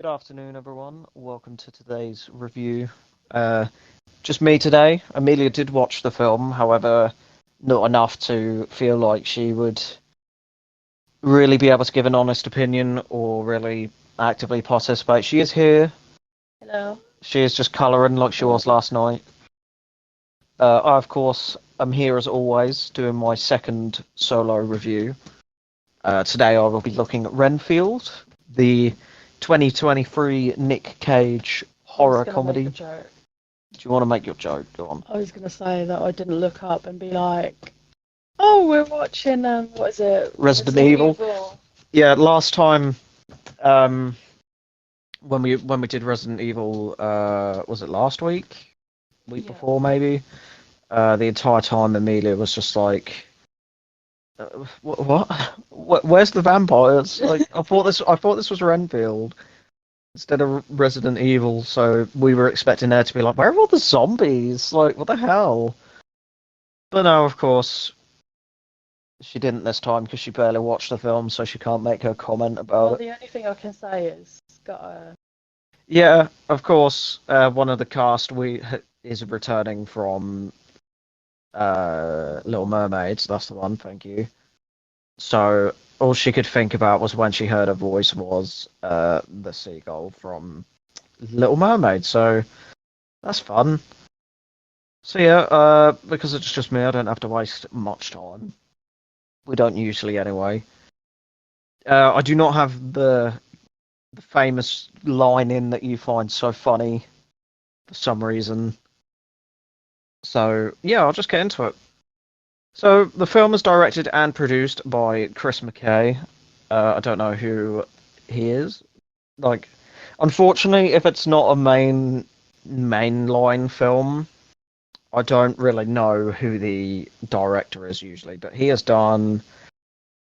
Good afternoon, everyone. Welcome to today's review. Uh, just me today. Amelia did watch the film, however, not enough to feel like she would really be able to give an honest opinion or really actively participate. She is here. Hello. She is just colouring like she was last night. I, of course, am here as always, doing my second solo review. Today I will be looking at Renfield, the 2023 Nick Cage I was horror gonna make a comedy. joke. Do you want to make your joke? Go on. I was gonna say that I didn't look up and be like, "Oh, we're watching what is it? Resident Evil. Yeah, last time, um, when we did Resident Evil, was it last week? Week Yeah. before, maybe? The entire time Amelia was just like, what? Where's the vampires? Like, I thought this was Renfield instead of Resident Evil, so we were expecting her to be like, where are all the zombies? Like, what the hell? But no, of course, she didn't this time because she barely watched the film, so she can't make her comment about Well, it. the only thing I can say is it's got a. Yeah, of course, one of the cast is returning from Little Mermaids. That's the one. Thank you. So all she could think about was when she heard her voice was the seagull from Little Mermaid. So that's fun. So yeah, because it's just me, I don't have to waste much time. We don't usually anyway. I do not have the famous line in that you find so funny for some reason. So yeah, I'll just get into it. So the film is directed and produced by Chris McKay. I don't know who he is. Like, unfortunately, if it's not a mainline film, I don't really know who the director is usually. But he has done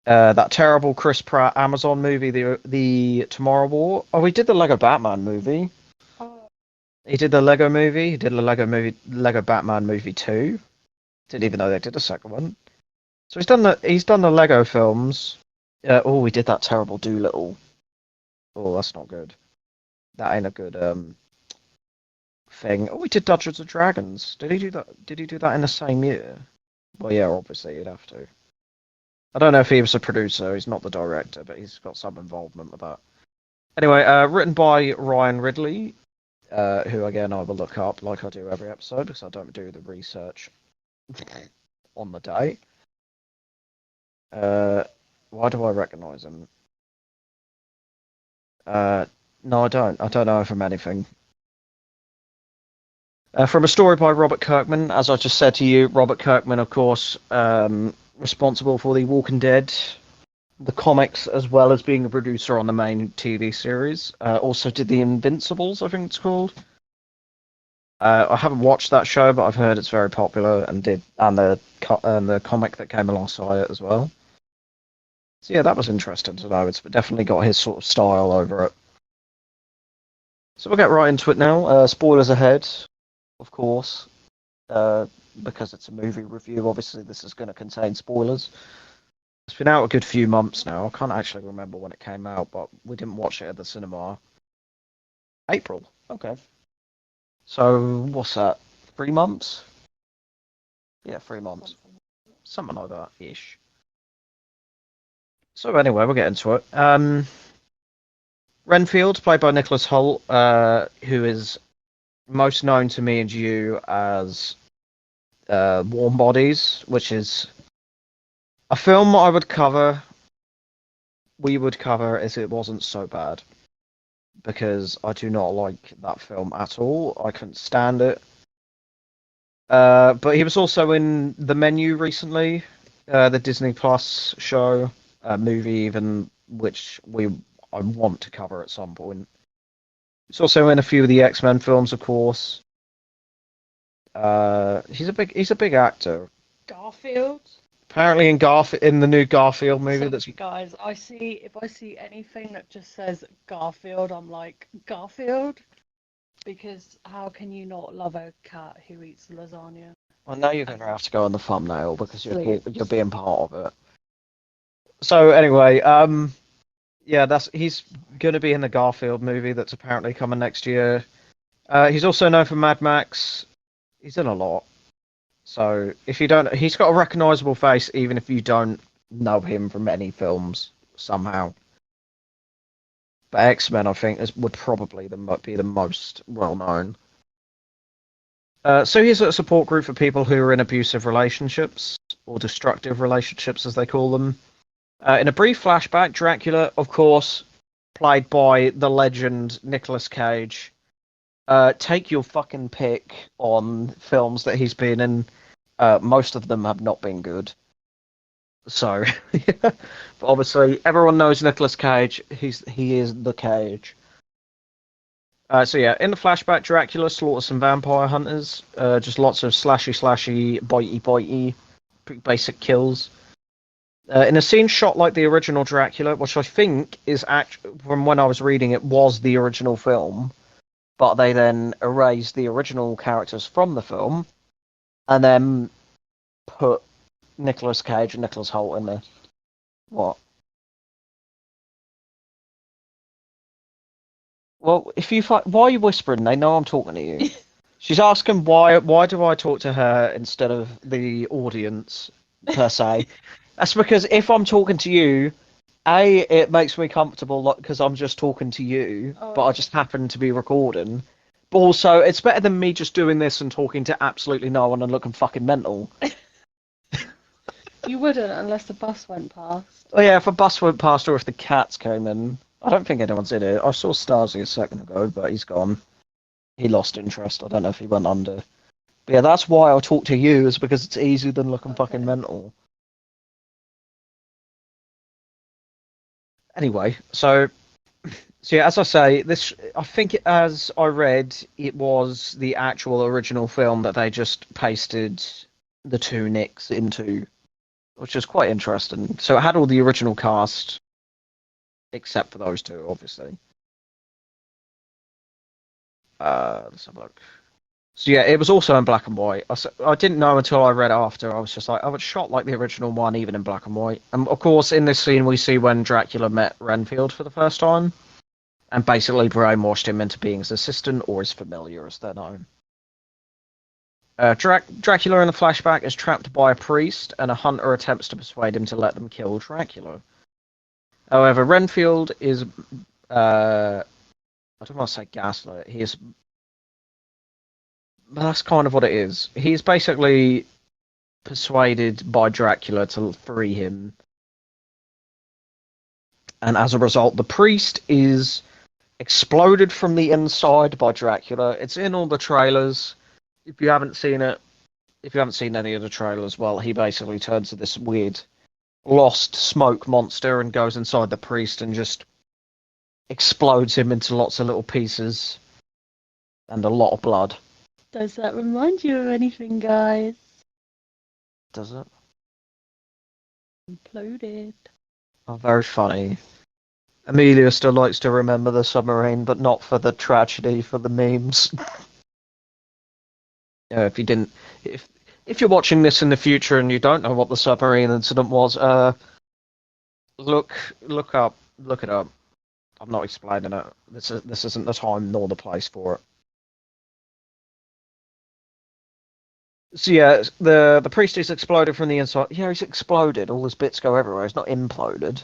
that terrible Chris Pratt Amazon movie, the Tomorrow War. Oh, he did the Lego Batman movie. Oh, He did the Lego movie. He did the Lego Batman movie too. Didn't even know they did a second one. So he's done the Lego films. Oh, we did that terrible Doolittle. Oh, that's not good. That ain't a good thing. Oh, we did Dungeons and Dragons. Did he do that? Did he do that in the same year? Well, yeah, obviously he'd have to. I don't know if he was a producer. He's not the director, but he's got some involvement with that. Anyway, written by Ryan Ridley, who again I will look up like I do every episode because I don't do the research on the day. Uh, why do I recognise him? No, I don't. I don't know from anything. From a story by Robert Kirkman, as I just said to you, Robert Kirkman, of course, responsible for The Walking Dead, the comics, as well as being a producer on the main TV series. Also did The Invincibles, I think it's called. I haven't watched that show, but I've heard it's very popular, and the comic that came alongside it as well. So yeah, that was interesting to know. It's definitely got his sort of style over it. So we'll get right into it now. Spoilers ahead, of course, uh, because it's a movie review. Obviously, this is going to contain spoilers. It's been out a good few months now. I can't actually remember when it came out, but we didn't watch it at the cinema. April. Okay. So what's that? 3 months? Yeah, 3 months. Something like that ish. So anyway, we'll get into it. Renfield, played by Nicholas Hoult, who is most known to me and you as Warm Bodies, which is a film we would cover if it wasn't so bad. Because I do not like that film at all. I couldn't stand it. But he was also in The Menu recently, the Disney Plus show, movie even, which I want to cover at some point. He's also in a few of the X-Men films, of course. He's a big actor. Garfield. Apparently in the new Garfield movie So, that's guys, if I see anything that just says Garfield, I'm like Garfield, because how can you not love a cat who eats lasagna? I know you're going to have to go on the thumbnail because Sleep. you're being part of it. So anyway, Yeah, that's he's going to be in the Garfield movie that's apparently coming next year. He's also known for Mad Max. He's in a lot. So if you don't, he's got a recognizable face, even if you don't know him from any films somehow. But X-Men, I think, would probably be the most well known. So he's a support group for people who are in abusive relationships or destructive relationships, as they call them. In a brief flashback, Dracula, of course, played by the legend Nicolas Cage. Take your fucking pick on films that he's been in. Most of them have not been good. So, yeah. But obviously, everyone knows Nicolas Cage. He is the Cage. So yeah, in the flashback, Dracula slaughters some vampire hunters. Just lots of slashy, bitey, pretty basic kills. In a scene shot like the original Dracula, which I think is from when I was reading it was the original film, but they then erased the original characters from the film and then put Nicolas Cage and Nicholas Hoult in there. What? Well, if you why are you whispering? They know I'm talking to you. She's asking why. Why do I talk to her instead of the audience per se? That's because if I'm talking to you, it makes me comfortable because I'm just talking to you, but I just happen to be recording. But also, it's better than me just doing this and talking to absolutely no one and looking fucking mental. You wouldn't unless the bus went past. Oh yeah, if a bus went past or if the cats came in. I don't think anyone's in it. I saw Starsy a second ago, but he's gone. He lost interest. I don't know if he went under. But yeah, that's why I talk to you, is because it's easier than looking fucking mental. Anyway, so yeah, as I say, this I think as I read, it was the actual original film that they just pasted the two Nicks into, which is quite interesting. So it had all the original cast, except for those two, obviously. Let's have a look. So yeah, it was also in black and white. I didn't know until I read after. I was just like, oh, it's shot like the original one, even in black and white. And of course, in this scene, we see when Dracula met Renfield for the first time, and basically brainwashed him into being his assistant or his familiar, as they're known. Dracula in the flashback is trapped by a priest, and a hunter attempts to persuade him to let them kill Dracula. However, Renfield is, I don't want to say gaslit. He is, but that's kind of what it is. He's basically persuaded by Dracula to free him, and as a result, the priest is exploded from the inside by Dracula. It's in all the trailers. If you haven't seen it, if you haven't seen any of the trailers, well, he basically turns to this weird lost smoke monster and goes inside the priest and just explodes him into lots of little pieces and a lot of blood. Does that remind you of anything, guys? Does it? Imploded. Oh, very funny. Amelia still likes to remember the submarine, but not for the tragedy, for the memes. Yeah, if you didn't, if you're watching this in the future and you don't know what the submarine incident was, look it up. I'm not explaining it. This isn't the time nor the place for it. So yeah, the priest is exploded from the inside. Yeah, he's exploded. All his bits go everywhere. He's not imploded.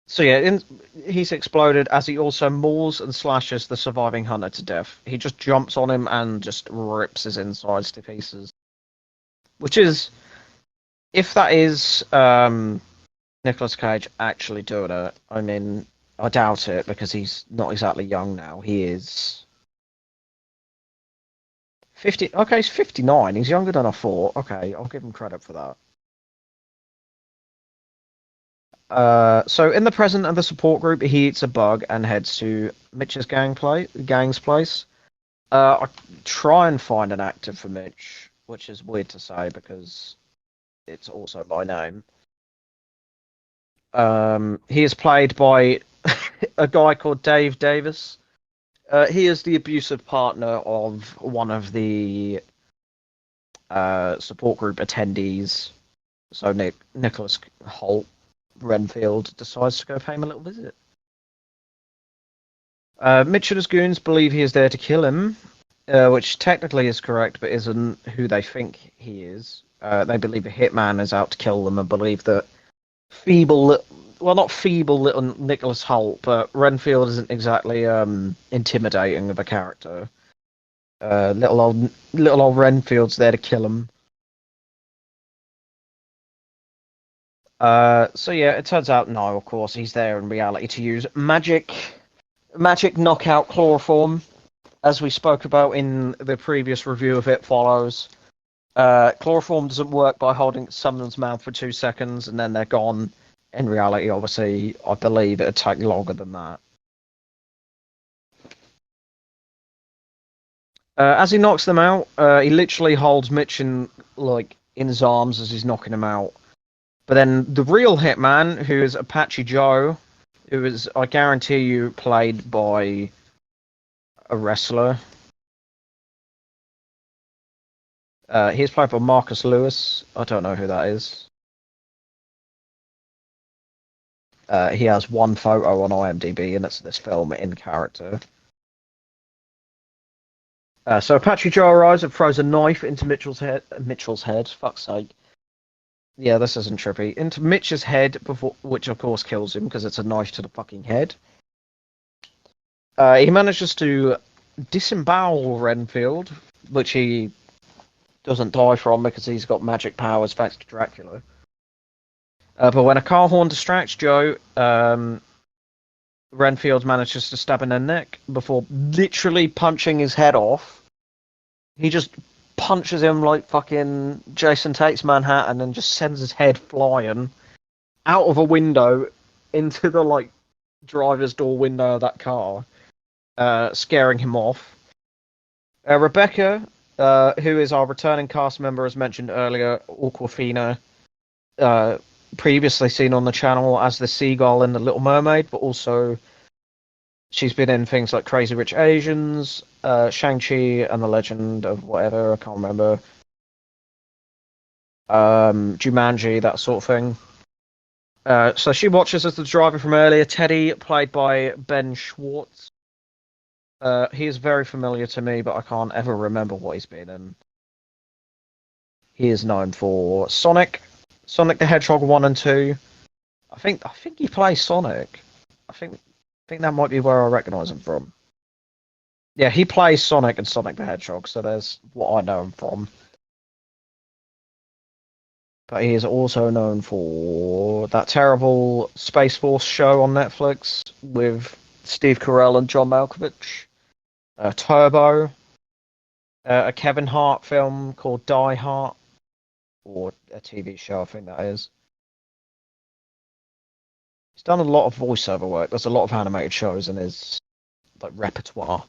So yeah, he's exploded as he also mauls and slashes the surviving hunter to death. He just jumps on him and just rips his insides to pieces. Which is, if that is Nicolas Cage actually doing it, I mean, I doubt it because he's not exactly young now. He is 50. Okay, he's 59. He's younger than I thought. Okay, I'll give him credit for that. So in the present of the support group, he eats a bug and heads to Mitch's gang's place. I try and find an actor for Mitch, which is weird to say because it's also my name. He is played by a guy called Dave Davis. He is the abusive partner of one of the support group attendees. So Nicholas Holt Renfield decides to go pay him a little visit. Mitch and his goons believe he is there to kill him, which technically is correct, but isn't who they think he is. They believe a hitman is out to kill them and believe that feeble, well, not feeble little Nicholas Holt, but Renfield isn't exactly intimidating of a character. Little old Renfield's there to kill him. So yeah, it turns out no, of course, he's there in reality to use magic knockout chloroform, as we spoke about in the previous review of It Follows. Chloroform doesn't work by holding someone's mouth for 2 seconds and then they're gone. In reality, obviously, I believe it'd take longer than that. As he knocks them out, he literally holds Mitch in his arms as he's knocking him out. But then the real hitman, who is Apache Joe, who is, I guarantee you, played by a wrestler. He's played by Marcus Lewis. I don't know who that is. He has one photo on IMDb, and it's this film in character. So Apache Joe arrives and throws a knife into Mitchell's head. Mitchell's head, fuck's sake. Yeah, this isn't trippy. Into Mitch's head, before, which of course kills him because it's a knife to the fucking head. He manages to disembowel Renfield, which he doesn't die from because he's got magic powers thanks to Dracula. But when a car horn distracts Joe, Renfield manages to stab in the neck before literally punching his head off. He just punches him like fucking Jason Takes Manhattan and just sends his head flying out of a window into the driver's door window of that car, scaring him off. Rebecca, who is our returning cast member, as mentioned earlier, Awkwafina, previously seen on the channel as the seagull in The Little Mermaid, but also she's been in things like Crazy Rich Asians, Shang-Chi and the Legend of whatever, I can't remember. Jumanji, that sort of thing. So she watches as the driver from earlier, Teddy, played by Ben Schwartz. He is very familiar to me, but I can't ever remember what he's been in. He is known for Sonic the Hedgehog 1 and 2. I think he plays Sonic. I think that might be where I recognise him from. Yeah, he plays Sonic and Sonic the Hedgehog, so there's what I know him from. But he is also known for that terrible Space Force show on Netflix with Steve Carell and John Malkovich. Turbo. A Kevin Hart film called Die Hard. Or a TV show, I think that is. He's done a lot of voiceover work. There's a lot of animated shows in his repertoire.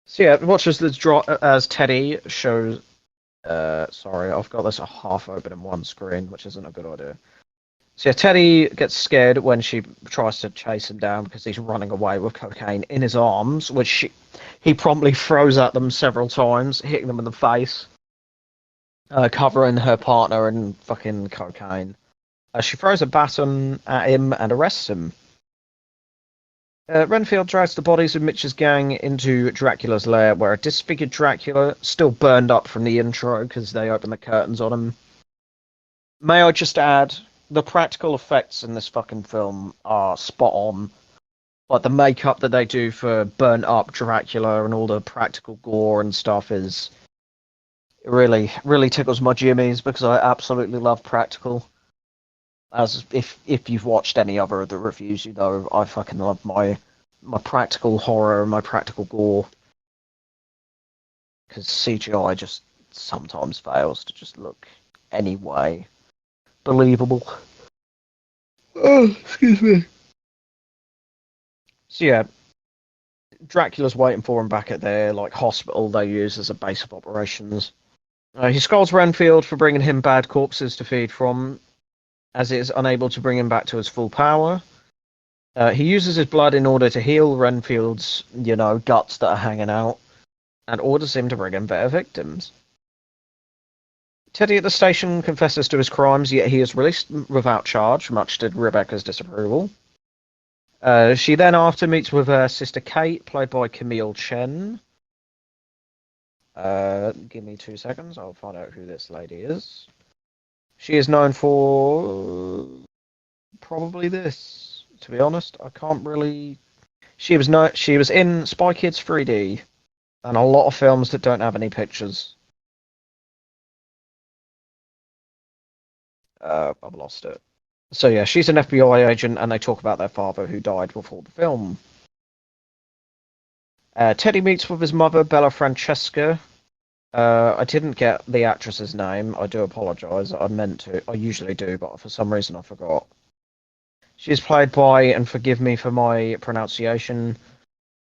So yeah, watch as Teddy shows. Sorry, I've got this half open in one screen, which isn't a good idea. So yeah, Teddy gets scared when she tries to chase him down because he's running away with cocaine in his arms, which he promptly throws at them several times, hitting them in the face. Covering her partner in fucking cocaine. She throws a baton at him and arrests him. Renfield drags the bodies of Mitch's gang into Dracula's lair, where a disfigured Dracula, still burned up from the intro because they open the curtains on him. May I just add, the practical effects in this fucking film are spot on. Like the makeup that they do for burnt up Dracula and all the practical gore and stuff is... It really tickles my jimmies because I absolutely love practical. As if you've watched any other of the reviews, you know I fucking love my practical horror and my practical gore. Because CGI just sometimes fails to just look anyway believable. Oh, excuse me. So yeah, Dracula's waiting for him back at their hospital they use as a base of operations. He scolds Renfield for bringing him bad corpses to feed from, as it is unable to bring him back to his full power. He uses his blood in order to heal Renfield's, guts that are hanging out, and orders him to bring in better victims. Teddy at the station confesses to his crimes, yet he is released without charge, much to Rebecca's disapproval. She then after meets with her sister Kate, played by Camille Chen. Give me 2 seconds, I'll find out who this lady is. She is known for probably this. To be honest, I can't really. She was in Spy Kids 3D and a lot of films that don't have any pictures. I've lost it. So yeah, she's an FBI agent, and they talk about their father who died before the film. Teddy meets with his mother, Bella Francesca. I didn't get the actress's name. I do apologise. I meant to. I usually do, but for some reason I forgot. She's played by, and forgive me for my pronunciation,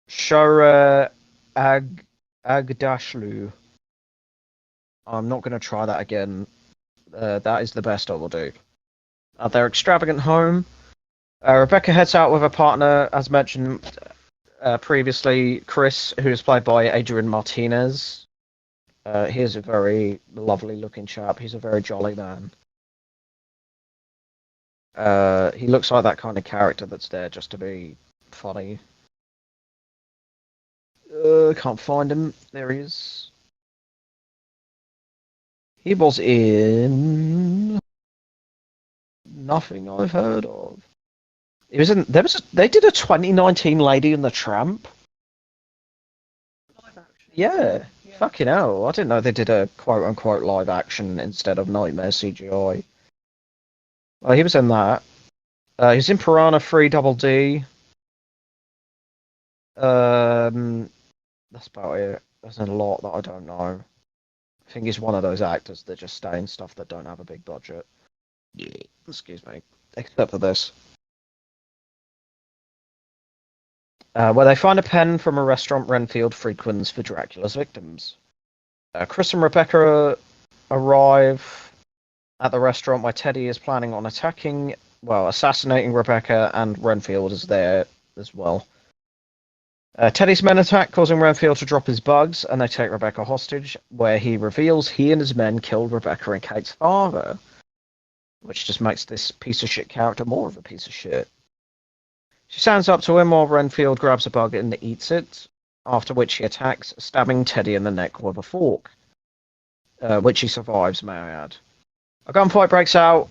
Shora Agdashlu. I'm not going to try that again. That is the best I will do. At their extravagant home, Rebecca heads out with her partner, as mentioned previously, Chris, who is played by Adrian Martinez. He's a very lovely-looking chap. He's a very jolly man. He looks like that kind of character that's there just to be funny. Can't find him. There he is. He was in nothing I've heard of. He was in. They did a 2019 Lady and the Tramp. Live action. Yeah. Fucking hell. I didn't know they did a quote unquote live action instead of Nightmare CGI. Well, he was in that. He's in Piranha 3 Double D. That's about it. There's a lot that I don't know. I think he's one of those actors that just stay in stuff that don't have a big budget. Yeah. Excuse me. Except for this. Where they find a pen from a restaurant Renfield frequents for Dracula's victims. Chris and Rebecca arrive at the restaurant where Teddy is planning on assassinating Rebecca, and Renfield is there as well. Teddy's men attack, causing Renfield to drop his bugs, and they take Rebecca hostage, where he reveals he and his men killed Rebecca and Kate's father, which just makes this piece of shit character more of a piece of shit. She stands up to him while Renfield grabs a bug and eats it, after which he attacks, stabbing Teddy in the neck with a fork, which he survives, may I add. A gunfight breaks out,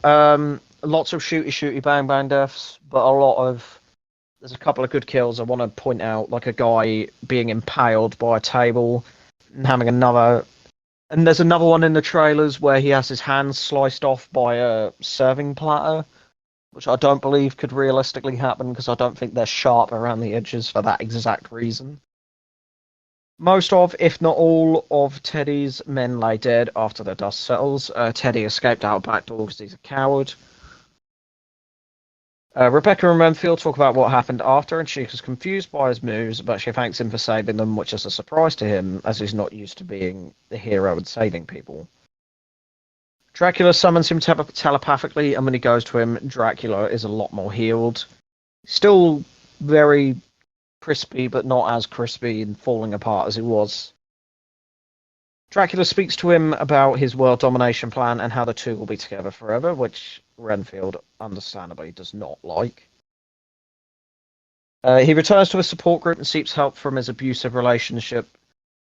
lots of shooty bang bang deaths, but there's a couple of good kills I want to point out, like a guy being impaled by a table, and and there's another one in the trailers where he has his hands sliced off by a serving platter, which I don't believe could realistically happen because I don't think they're sharp around the edges for that exact reason. Most of, if not all, of Teddy's men lay dead after the dust settles. Teddy escaped out a back door because he's a coward. Rebecca and Renfield talk about what happened after, and she is confused by his moves, but she thanks him for saving them, which is a surprise to him, as he's not used to being the hero and saving people. Dracula summons him telepathically, and when he goes to him, Dracula is a lot more healed. Still very crispy, but not as crispy and falling apart as it was. Dracula speaks to him about his world domination plan and how the two will be together forever, which Renfield understandably does not like. He returns to his support group and seeks help from his abusive relationship,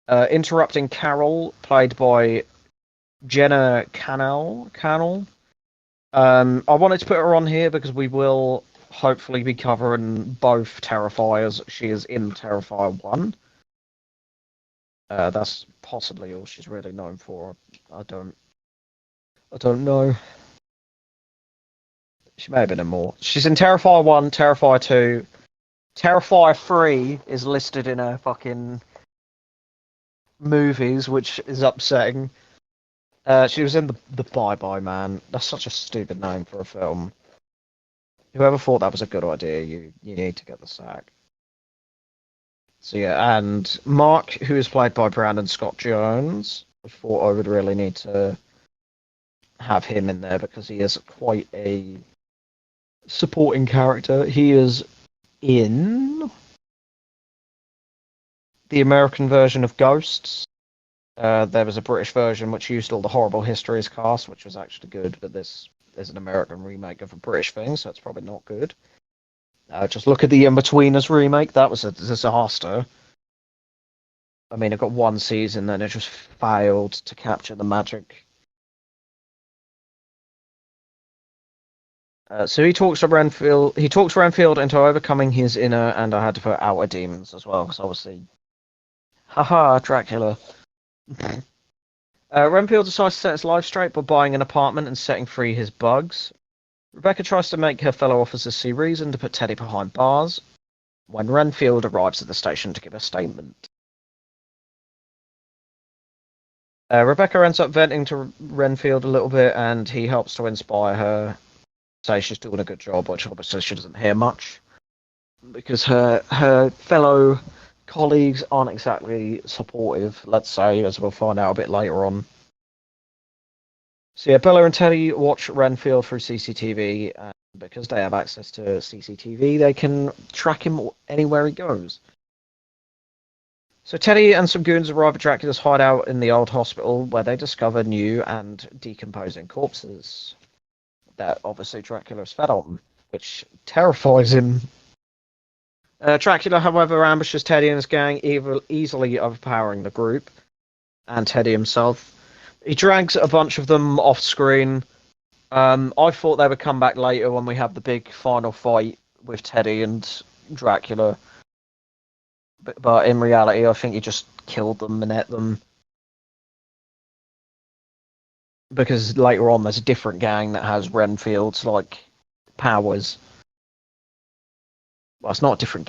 interrupting Carol, played by Jenna Cannell. I wanted to put her on here because we will hopefully be covering both Terrifiers. She is in Terrifier 1. That's possibly all she's really known for. I don't know. She may have been in more. She's in Terrifier 1, Terrifier 2. Terrifier 3 is listed in her fucking movies, which is upsetting. She was in the Bye Bye Man. That's such a stupid name for a film. Whoever thought that was a good idea, you need to get the sack. So yeah, and Mark, who is played by Brandon Scott Jones, I thought I would really need to have him in there because he is quite a supporting character. He is in the American version of Ghosts. There was a British version which used all the horrible histories cast, which was actually good, but this is an American remake of a British thing, so it's probably not good. Just look at the In-Betweeners remake. That was a disaster. I mean, it got one season, then it just failed to capture the magic. So he talks to Renfield. He talks Renfield into overcoming his inner and I had to put outer demons as well, because obviously, haha, Dracula. Renfield decides to set his life straight by buying an apartment and setting free his bugs. Rebecca tries to make her fellow officers see reason to put Teddy behind bars when Renfield arrives at the station to give a statement. Rebecca ends up venting to Renfield a little bit, and he helps to inspire her, say she's doing a good job, which obviously she doesn't hear much because her fellow colleagues aren't exactly supportive, let's say, as we'll find out a bit later on. So yeah, Bella and Teddy watch Renfield through CCTV, and because they have access to CCTV, they can track him anywhere he goes. So Teddy and some goons arrive at Dracula's hideout in the old hospital, where they discover new and decomposing corpses that obviously Dracula's fed on, which terrifies him. Dracula, however, ambushes Teddy and his gang, easily overpowering the group and Teddy himself. He drags a bunch of them off screen. I thought they would come back later when we have the big final fight with Teddy and Dracula. But in reality, I think he just killed them and ate them. Because later on, there's a different gang that has Renfield's, like, powers. Well, it's not a different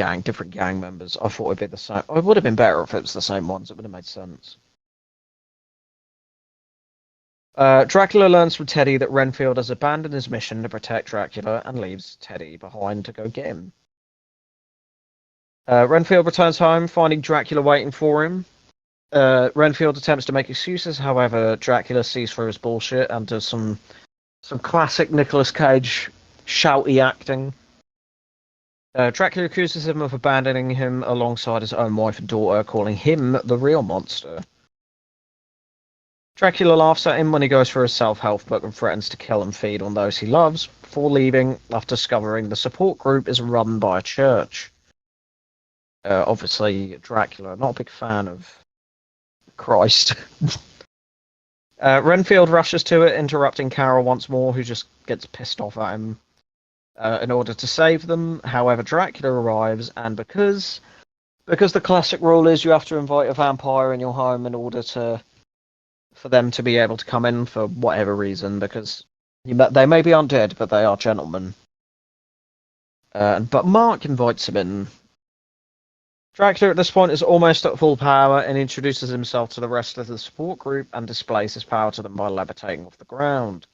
gang members. I thought it'd be the same. It would have been better if it was the same ones. It would have made sense. Dracula learns from Teddy that Renfield has abandoned his mission to protect Dracula and leaves Teddy behind to go get him. Renfield returns home, finding Dracula waiting for him. Renfield attempts to make excuses, however, Dracula sees through his bullshit and does some classic Nicolas Cage shouty acting. Dracula accuses him of abandoning him alongside his own wife and daughter, calling him the real monster. Dracula laughs at him when he goes for his self-help book and threatens to kill and feed on those he loves, before leaving after discovering the support group is run by a church. Obviously, Dracula, not a big fan of Christ. Renfield rushes to it, interrupting Carol once more, who just gets pissed off at him in order to save them. However, Dracula arrives, and because the classic rule is you have to invite a vampire in your home in order for them to be able to come in for whatever reason, because they may be undead, but they are gentlemen. But Mark invites him in. Dracula at this point is almost at full power and introduces himself to the rest of the support group and displays his power to them by levitating off the ground.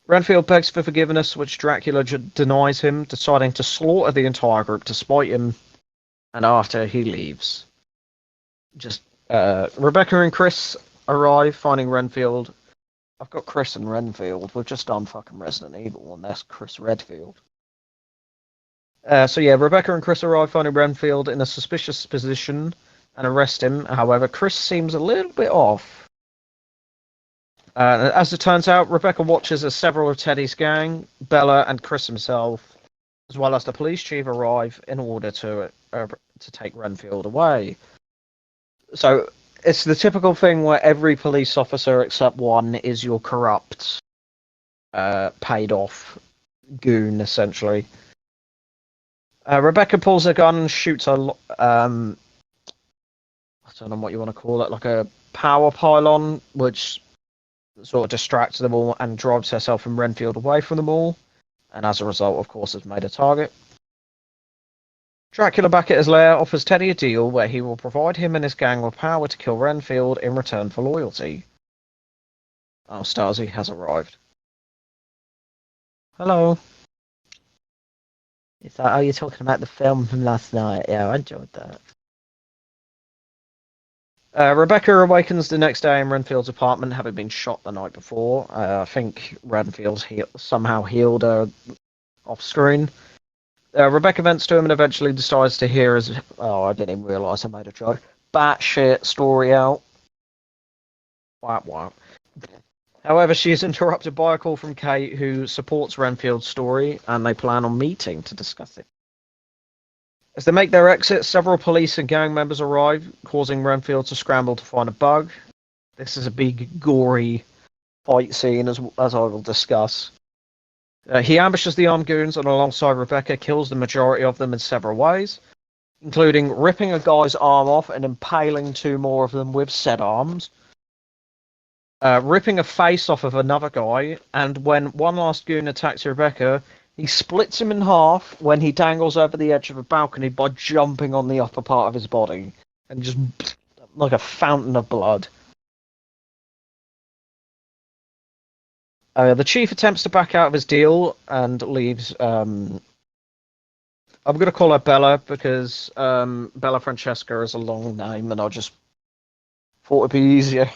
Renfield begs for forgiveness, which Dracula denies him, deciding to slaughter the entire group to spite him, and after he leaves. Rebecca and Chris arrive, finding Renfield. I've got Chris and Renfield. We've just done fucking Resident Evil, and that's Chris Redfield. Rebecca and Chris arrive, finding Renfield in a suspicious position and arrest him. However, Chris seems a little bit off. As it turns out, Rebecca watches as several of Teddy's gang, Bella and Chris himself, as well as the police chief, arrive in order to take Renfield away. So it's the typical thing where every police officer except one is your corrupt, paid off goon, essentially. Rebecca pulls a gun and shoots I don't know what you want to call it, like a power pylon, which sort of distracts them all and drives herself and Renfield away from them all, and as a result, of course, has made a target. Dracula, back at his lair, offers Teddy a deal where he will provide him and his gang with power to kill Renfield in return for loyalty. Oh, Stasi has arrived. Hello. It's like, oh, you're talking about the film from last night. Yeah, I enjoyed that. Rebecca awakens the next day in Renfield's apartment, having been shot the night before. I think Renfield somehow healed her off screen. Rebecca vents to him and eventually decides to hear his... Oh, I didn't even realise I made a joke. Batshit story out. Wow, wow. However, she is interrupted by a call from Kate, who supports Renfield's story, and they plan on meeting to discuss it. As they make their exit, several police and gang members arrive, causing Renfield to scramble to find a bug. This is a big, gory fight scene, as I will discuss. He ambushes the armed goons and, alongside Rebecca, kills the majority of them in several ways, including ripping a guy's arm off and impaling two more of them with said arms, ripping a face off of another guy, and when one last goon attacks Rebecca, he splits him in half when he dangles over the edge of a balcony by jumping on the upper part of his body, and just like a fountain of blood. The chief attempts to back out of his deal and leaves. I'm going to call her Bella because Bella Francesca is a long name, and I just thought it'd be easier.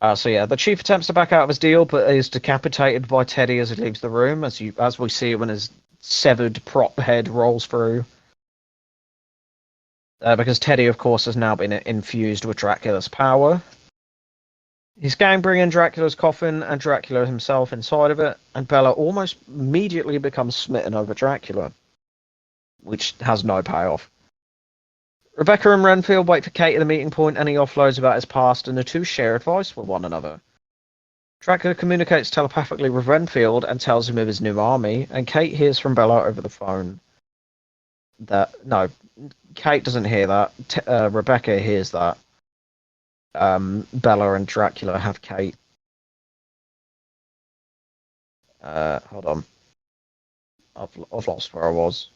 The chief attempts to back out of his deal, but is decapitated by Teddy as he leaves the room, as we see when his severed prop head rolls through. Because Teddy, of course, has now been infused with Dracula's power. His gang bring in Dracula's coffin and Dracula himself inside of it, and Bella almost immediately becomes smitten over Dracula, which has no payoff. Rebecca and Renfield wait for Kate at the meeting point, and he offloads about his past, and the two share advice with one another. Dracula communicates telepathically with Renfield and tells him of his new army, and Kate hears from Bella over the phone. Kate doesn't hear that. Rebecca hears that. Bella and Dracula have Kate. Hold on. I've lost where I was.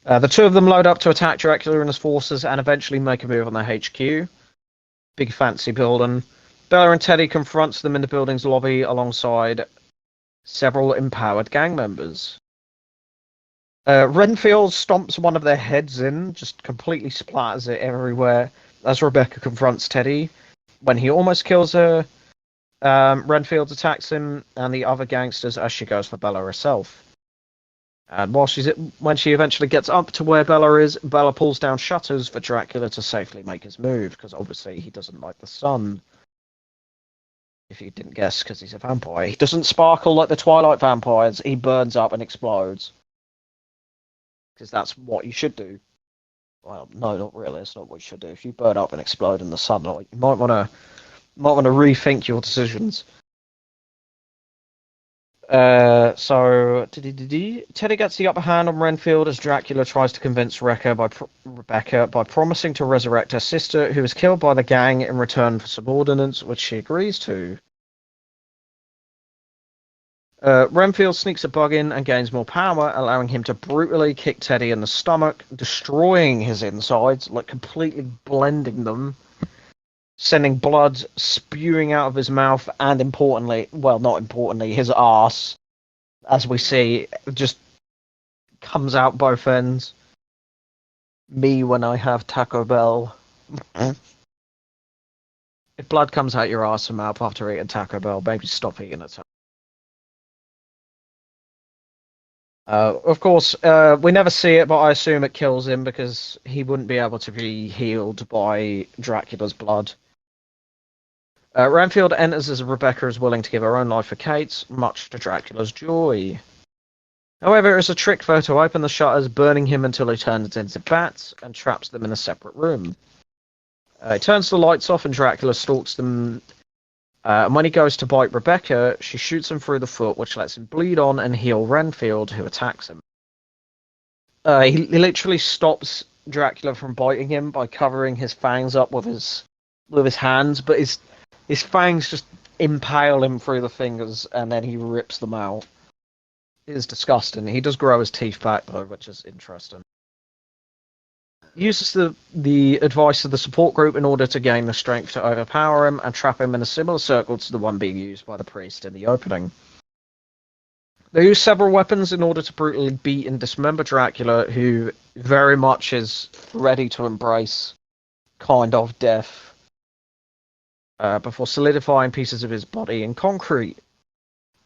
The two of them load up to attack Dracula and his forces and eventually make a move on their HQ. Big fancy building. Bella and Teddy confronts them in the building's lobby alongside several empowered gang members. Renfield stomps one of their heads in, just completely splatters it everywhere, as Rebecca confronts Teddy. When he almost kills her, Renfield attacks him and the other gangsters as she goes for Bella herself. And when she eventually gets up to where Bella is, Bella pulls down shutters for Dracula to safely make his move, because obviously he doesn't like the sun. If you didn't guess, because he's a vampire. He doesn't sparkle like the Twilight vampires, he burns up and explodes. Because that's what you should do. Well, no, not really. It's not what you should do. If you burn up and explode in the sunlight, you might want to rethink your decisions. Teddy gets the upper hand on Renfield as Dracula tries to convince Rebecca by promising to resurrect her sister, who was killed by the gang in return for subordinates, which she agrees to. Renfield sneaks a bug in and gains more power, allowing him to brutally kick Teddy in the stomach, destroying his insides, like completely blending them, sending blood spewing out of his mouth, and not importantly, his arse, as we see, just comes out both ends. Me when I have Taco Bell. If blood comes out your arse and mouth after eating Taco Bell, maybe stop eating it. Of course, we never see it, but I assume it kills him because he wouldn't be able to be healed by Dracula's blood. Renfield enters as Rebecca is willing to give her own life for Kate's, much to Dracula's joy. However, it's a trick for her to open the shutters, burning him until he turns into bats and traps them in a separate room. He turns the lights off and Dracula stalks them. And when he goes to bite Rebecca, she shoots him through the foot, which lets him bleed on and heal Renfield, who attacks him. He literally stops Dracula from biting him by covering his fangs up with his hands, but his fangs just impale him through the fingers, and then he rips them out. It is disgusting. He does grow his teeth back, though, which is interesting. He uses the advice of the support group in order to gain the strength to overpower him and trap him in a similar circle to the one being used by the priest in the opening. They use several weapons in order to brutally beat and dismember Dracula, who very much is ready to embrace kind of death, before solidifying pieces of his body in concrete.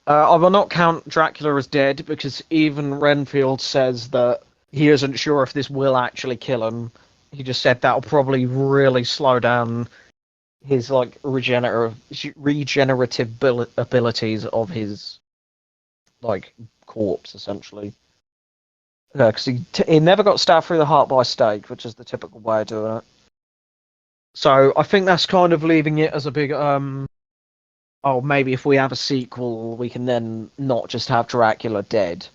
I will not count Dracula as dead, because even Renfield says that he isn't sure if this will actually kill him, he just said that'll probably really slow down his like regenerative abilities of his like corpse, essentially. Because he never got stabbed through the heart by a stake, which is the typical way of doing it. So I think that's kind of leaving it as a big oh, maybe if we have a sequel, we can then not just have Dracula dead.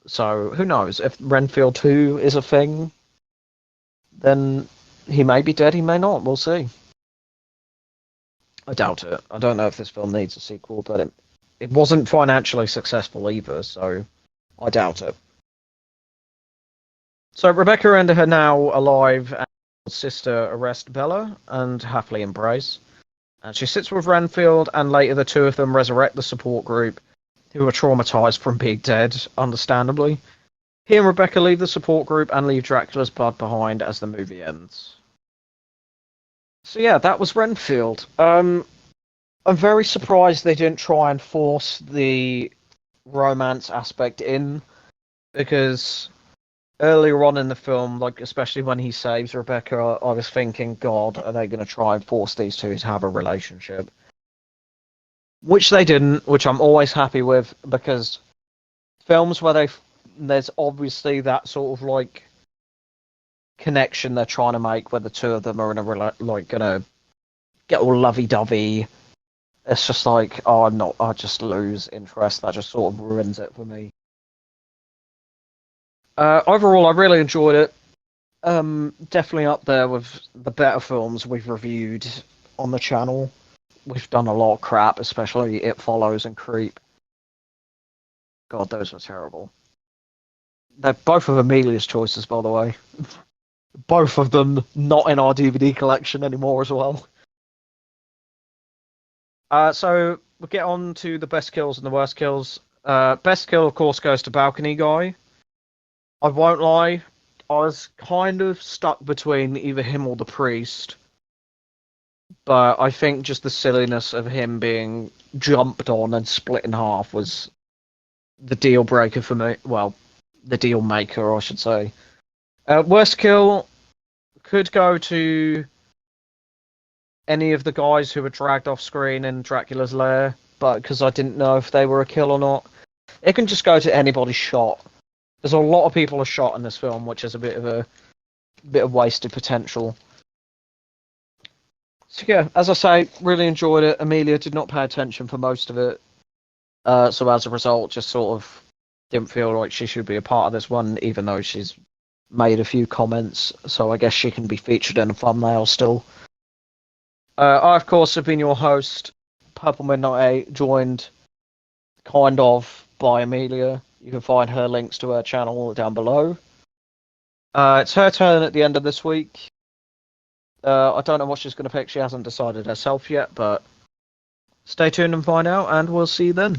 So who knows? If Renfield 2 is a thing, then he may be dead, he may not. We'll see. I doubt it. I don't know if this film needs a sequel, but it wasn't financially successful either, so I doubt it. So Rebecca and her now alive sister arrest Bella and happily embrace. And she sits with Renfield, and later the two of them resurrect the support group, who are traumatized from being dead, understandably. He and Rebecca leave the support group and leave Dracula's blood behind as the movie ends. So yeah, that was Renfield. I'm very surprised they didn't try and force the romance aspect in, because earlier on in the film, like especially when he saves Rebecca, I was thinking, God, are they going to try and force these two to have a relationship? Which they didn't, which I'm always happy with, because films where there's obviously that sort of like connection they're trying to make, where the two of them are in a like gonna get all lovey-dovey. It's just like, oh, I just lose interest. That just sort of ruins it for me. Overall, I really enjoyed it. Definitely up there with the better films we've reviewed on the channel. We've done a lot of crap, especially It Follows and Creep. God, those were terrible. They're both of Amelia's choices, by the way. Both of them not in our DVD collection anymore as well. So we'll get on to the best kills and the worst kills. Best kill, of course, goes to Balcony Guy. I won't lie, I was kind of stuck between either him or the priest. But I think just the silliness of him being jumped on and split in half was the deal breaker for me. Well, the deal maker, I should say. Worst kill could go to any of the guys who were dragged off screen in Dracula's lair, but because I didn't know if they were a kill or not. It can just go to anybody shot. There's a lot of people are shot in this film, which is a bit of wasted potential. So yeah, as I say, really enjoyed it. Amelia did not pay attention for most of it, so as a result, just sort of didn't feel like she should be a part of this one, even though she's made a few comments. So I guess she can be featured in a thumbnail still. I, of course, have been your host, Purple Midnight 8, joined kind of by Amelia. You can find her links to her channel down below. It's her turn at the end of this week. I don't know what she's going to pick. She hasn't decided herself yet, but stay tuned and find out, and we'll see you then.